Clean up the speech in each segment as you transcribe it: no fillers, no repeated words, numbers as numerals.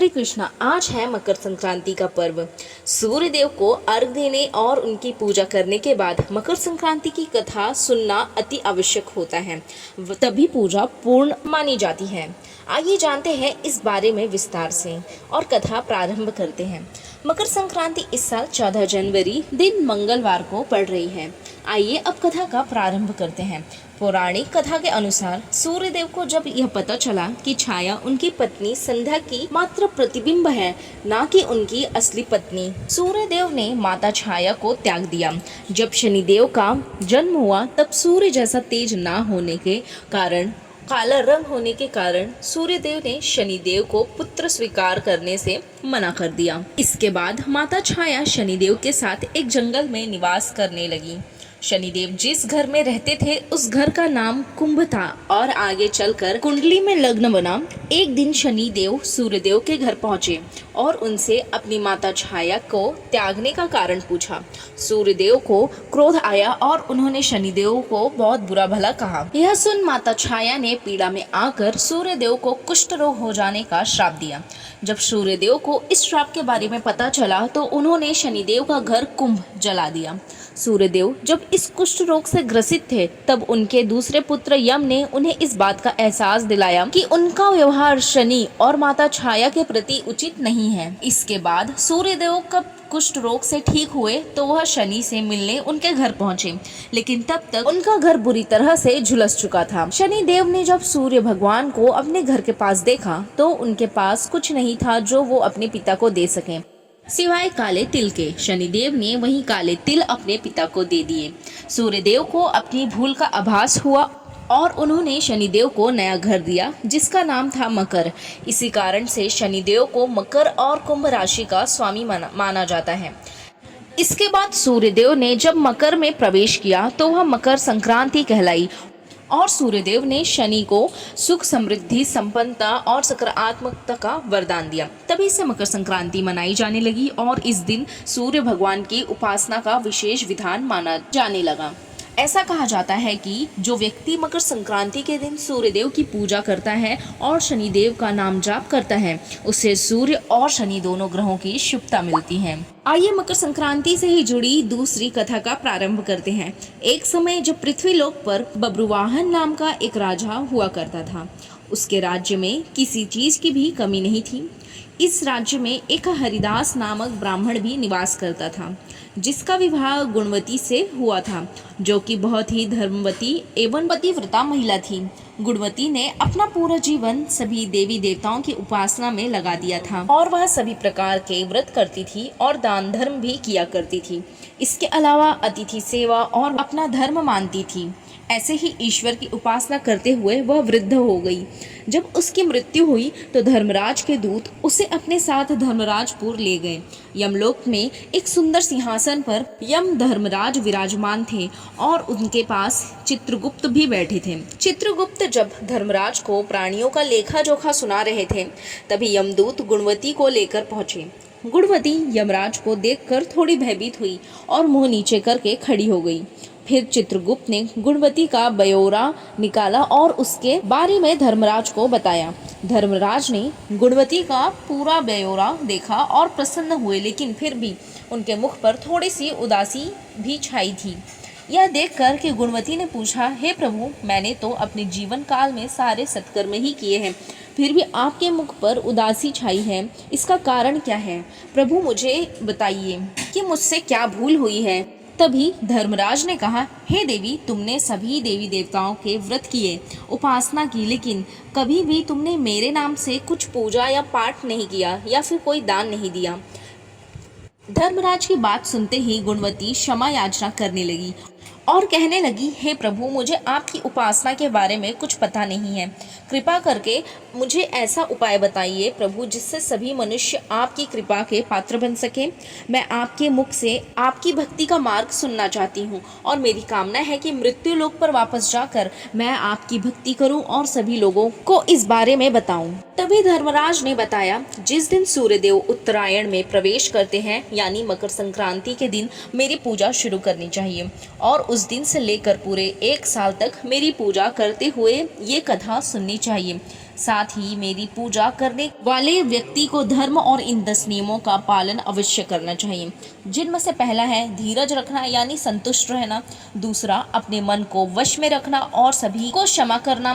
हरे कृष्णा। आज है मकर संक्रांति का पर्व। सूर्य देव को अर्घ देने और उनकी पूजा करने के बाद मकर संक्रांति की कथा सुनना अति आवश्यक होता है, तभी पूजा पूर्ण मानी जाती है। आइए जानते हैं इस बारे में विस्तार से और कथा प्रारंभ करते हैं। मकर संक्रांति इस साल 14 जनवरी दिन मंगलवार को पड़ रही है। आइए अब कथा का प्रारंभ करते हैं। पौराणिक कथा के अनुसार सूर्यदेव को जब यह पता चला कि छाया उनकी पत्नी संध्या की मात्र प्रतिबिंब है, ना कि उनकी असली पत्नी, सूर्यदेव ने माता छाया को त्याग दिया। जब शनिदेव का जन्म हुआ तब सूर्य जैसा तेज ना होने के कारण, काला रंग होने के कारण सूर्यदेव ने शनिदेव को पुत्र स्वीकार करने से मना कर दिया। इसके बाद माता छाया शनिदेव के साथ एक जंगल में निवास करने लगी। शनिदेव जिस घर में रहते थे उस घर का नाम कुंभ था और आगे चलकर कुंडली में लग्न बना। एक दिन शनिदेव सूर्यदेव के घर पहुंचे और उनसे अपनी माता छाया को त्यागने का कारण पूछा। सूर्यदेव को क्रोध आया और उन्होंने शनिदेव को बहुत बुरा भला कहा। यह सुन माता छाया ने पीड़ा में आकर सूर्यदेव को कुष्ठ रोग हो जाने का श्राप दिया। जब सूर्यदेव को इस श्राप के बारे में पता चला तो उन्होंने शनिदेव का घर कुंभ जला दिया। सूर्यदेव जब इस कुष्ठ रोग से ग्रसित थे तब उनके दूसरे पुत्र यम ने उन्हें इस बात का एहसास दिलाया कि उनका व्यवहार शनि और माता छाया के प्रति उचित नहीं है। इसके बाद सूर्यदेव कब कुष्ठ रोग से ठीक हुए तो वह शनि से मिलने उनके घर पहुंचे, लेकिन तब तक उनका घर बुरी तरह से झुलस चुका था। शनि देव ने जब सूर्य भगवान को अपने घर के पास देखा तो उनके पास कुछ नहीं था जो वो अपने पिता को दे सके, सिवाय काले तिल के। शनिदेव ने वही काले तिल अपने पिता को दे दिए। सूर्यदेव को अपनी भूल का आभास हुआ और उन्होंने शनिदेव को नया घर दिया जिसका नाम था मकर। इसी कारण से शनिदेव को मकर और कुंभ राशि का स्वामी माना जाता है। इसके बाद सूर्यदेव ने जब मकर में प्रवेश किया तो वह मकर संक्रांति कहलाई और सूर्यदेव ने शनि को सुख, समृद्धि, संपन्नता और सकारात्मकता का वरदान दिया। तभी से मकर संक्रांति मनाई जाने लगी और इस दिन सूर्य भगवान की उपासना का विशेष विधान माना जाने लगा। ऐसा कहा जाता है कि जो व्यक्ति मकर संक्रांति के दिन सूर्यदेव की पूजा करता है और शनिदेव का नाम जाप करता है, उसे सूर्य और शनि दोनों ग्रहों की शुभता मिलती है। आइए मकर संक्रांति से ही जुड़ी दूसरी कथा का प्रारंभ करते हैं। एक समय जब पृथ्वीलोक पर बब्रुवाहन नाम का एक राजा हुआ करता था। उसके राज्य में किसी चीज की भी कमी नहीं थी। इस राज्य में एक हरिदास नामक ब्राह्मण भी निवास करता था, जिसका विवाह गुणवती से हुआ था, जो कि बहुत ही धर्मवती एवं पतिव्रता महिला थी। गुणवती ने अपना पूरा जीवन सभी देवी देवताओं की उपासना में लगा दिया था और वह सभी प्रकार के व्रत करती थी और दान धर्म भी किया करती थी। इसके अलावा अतिथि सेवा और अपना धर्म मानती थी। ऐसे ही ईश्वर की उपासना करते हुए वह वृद्ध हो गई। जब उसकी मृत्यु हुई तो धर्मराज के दूत उसे अपने साथ धर्मराजपुर ले गए। यमलोक में एक सुंदर सिंहासन पर यम धर्मराज विराजमान थे और उनके पास चित्रगुप्त भी बैठे थे। चित्रगुप्त जब धर्मराज को प्राणियों का लेखा जोखा सुना रहे थे तभी यमदूत गुणवती को लेकर पहुंचे। गुणवती यमराज को देखकर थोड़ी भयभीत हुई और मुंह नीचे करके खड़ी हो गई। फिर चित्रगुप्त ने गुणवती का ब्यौरा निकाला और उसके बारे में धर्मराज को बताया। धर्मराज ने गुणवती का पूरा ब्यौरा देखा और प्रसन्न हुए, लेकिन फिर भी उनके मुख पर थोड़ी सी उदासी भी छाई थी। यह देखकर कि गुणवती ने पूछा, हे प्रभु, मैंने तो अपने जीवन काल में सारे सत्कर्म ही किए हैं, फिर भी आपके मुख पर उदासी छाई है, इसका कारण क्या है? प्रभु मुझे बताइए कि मुझसे क्या भूल हुई है। तभी धर्मराज ने कहा, हे देवी, तुमने सभी देवी देवताओं के व्रत किए, उपासना की, लेकिन कभी भी तुमने मेरे नाम से कुछ पूजा या पाठ नहीं किया या फिर कोई दान नहीं दिया। धर्मराज की बात सुनते ही गुणवती क्षमा याचना करने लगी और कहने लगी, हे प्रभु, मुझे आपकी उपासना के बारे में कुछ पता नहीं है। कृपा करके मुझे ऐसा उपाय बताइए प्रभु जिससे सभी मनुष्य आपकी कृपा के पात्र बन सके। मैं आपके मुख से आपकी भक्ति का मार्ग सुनना चाहती हूँ और मेरी कामना है कि मृत्यु लोक पर वापस जाकर मैं आपकी भक्ति करूँ और सभी लोगों को इस बारे में बताऊँ। तभी धर्मराज ने बताया, जिस दिन सूर्यदेव उत्तरायण में प्रवेश करते हैं यानी मकर संक्रांति के दिन मेरी पूजा शुरू करनी चाहिए और उस दिन से लेकर पूरे 1 साल तक मेरी पूजा करते हुए ये कथा सुननी चाहिए। साथ ही मेरी पूजा करने वाले व्यक्ति को धर्म और इन 10 नियमों का पालन अवश्य करना चाहिए, जिनमें से पहला है धीरज रखना यानी संतुष्ट रहना, दूसरा अपने मन को वश में रखना और सभी को क्षमा करना,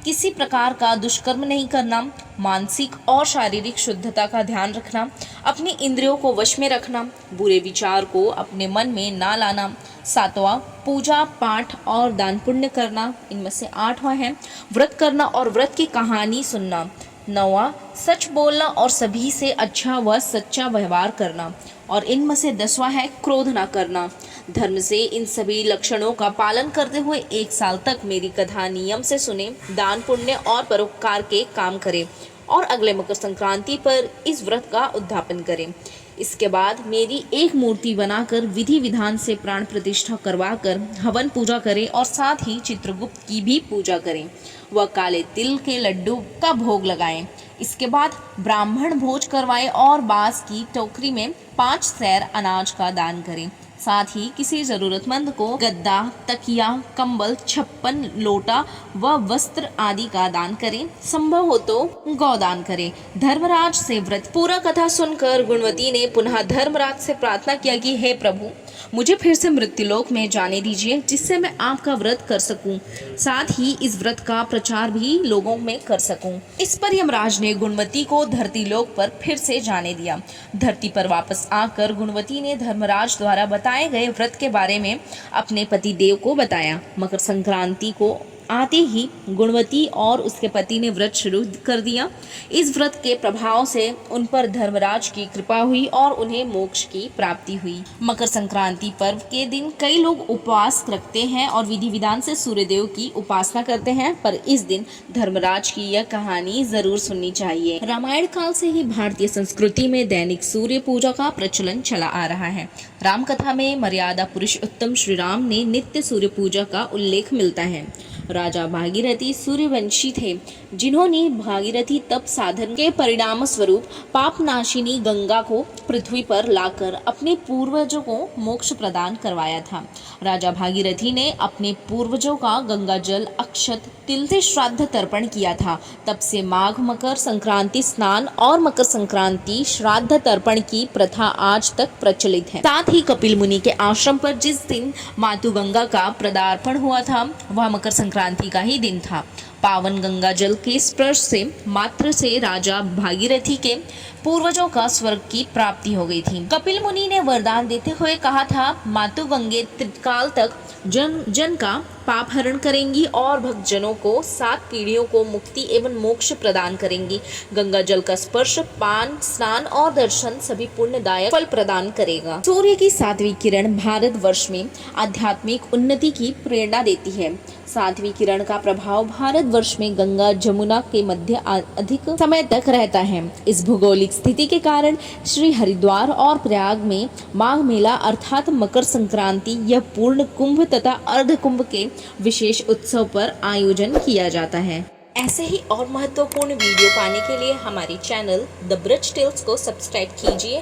किसी प्रकार का दुष्कर्म नहीं करना, मानसिक और शारीरिक शुद्धता का ध्यान रखना, अपनी इंद्रियों को वश में रखना, बुरे विचार को अपने मन में ना लाना, सातवां पूजा पाठ और दान पुण्य करना, इनमें से आठवां है व्रत करना और व्रत की कहानी सुनना, नौवां सच बोलना और सभी से अच्छा व सच्चा व्यवहार करना, और इनमें से 10वां है क्रोध ना करना। धर्म से इन सभी लक्षणों का पालन करते हुए 1 साल तक मेरी कथा नियम से सुने, दान पुण्य और परोपकार के काम करें और अगले मकर संक्रांति पर इस व्रत का उद्यापन करें। इसके बाद मेरी एक मूर्ति बनाकर विधि विधान से प्राण प्रतिष्ठा करवाकर हवन पूजा करें और साथ ही चित्रगुप्त की भी पूजा करें व काले तिल के लड्डू का भोग लगाएं। इसके बाद ब्राह्मण भोज करवाएं और बांस की टोकरी में 5 सैर अनाज का दान करें। साथ ही किसी जरूरतमंद को गद्दा, तकिया, कंबल, छप्पन, लोटा व वस्त्र आदि का दान करें। संभव हो तो गौदान करें। धर्मराज से व्रत पूरा कथा सुनकर गुणवती ने पुनः धर्मराज से प्रार्थना किया कि हे प्रभु, मुझे फिर से मृत्युलोक में जाने दीजिए, जिससे मैं आपका व्रत कर सकूं, साथ ही इस व्रत का प्रचार भी लोगों में कर सकूं। इस पर यमराज ने गुणवती को धरती लोक पर फिर से जाने दिया। धरती पर वापस आकर गुणवती ने धर्मराज द्वारा बताए गए व्रत के बारे में अपने पति देव को बताया। मकर संक्रांति को आते ही गुणवती और उसके पति ने व्रत शुरू कर दिया। इस व्रत के प्रभाव से उन पर धर्मराज की कृपा हुई और उन्हें मोक्ष की प्राप्ति हुई। मकर संक्रांति पर्व के दिन कई लोग उपवास रखते हैं और विधि विधान से सूर्यदेव की उपासना करते हैं, पर इस दिन धर्मराज की यह कहानी जरूर सुननी चाहिए। रामायण काल से ही भारतीय संस्कृति में दैनिक सूर्य पूजा का प्रचलन चला आ रहा है। राम कथा में मर्यादा पुरुषोत्तम श्री राम ने नित्य सूर्य पूजा का उल्लेख मिलता है। राजा भागीरथी सूर्यवंशी थे, जिन्होंने भागीरथी तप साधन के परिणाम स्वरूप पापनाशिनी गंगा को पृथ्वी पर लाकर अपने पूर्वजों को मोक्ष प्रदान करवाया था। राजा भागीरथी ने अपने पूर्वजों का गंगा जल, अक्षत, तिल से श्राद्ध तर्पण किया था। तब से माघ मकर संक्रांति स्नान और मकर संक्रांति श्राद्ध तर्पण की प्रथा आज तक प्रचलित है। साथ ही कपिल मुनि के आश्रम पर जिस दिन मातु गंगा का पदार्पण हुआ था, वह मकर संक्रांति का ही दिन था। पावन गंगा जल के स्पर्श से मात्र से राजा भागीरथी के पूर्वजों का स्वर्ग की प्राप्ति हो गई थी। कपिल मुनि ने वरदान देते हुए कहा था, मातु गंगे त्रिकाल तक जन का पाप हरण करेंगी और भक्त जनों को 7 पीढ़ियों को मुक्ति एवं मोक्ष प्रदान करेंगी। गंगा जल का स्पर्श, पान, स्नान और दर्शन सभी पुण्यदायक फल प्रदान करेगा। सूर्य की 7वीं किरण भारत वर्ष में आध्यात्मिक उन्नति की प्रेरणा देती है। 7वीं किरण का प्रभाव भारत वर्ष में गंगा जमुना के मध्य अधिक समय तक रहता है। इस भौगोलिक स्थिति के कारण श्री हरिद्वार और प्रयाग में माघ मेला अर्थात मकर संक्रांति या पूर्ण कुंभ तथा अर्ध कुंभ के विशेष उत्सव पर आयोजन किया जाता है। ऐसे ही और महत्वपूर्ण वीडियो पाने के लिए हमारे चैनल द ब्रज टेल्स को सब्सक्राइब कीजिए।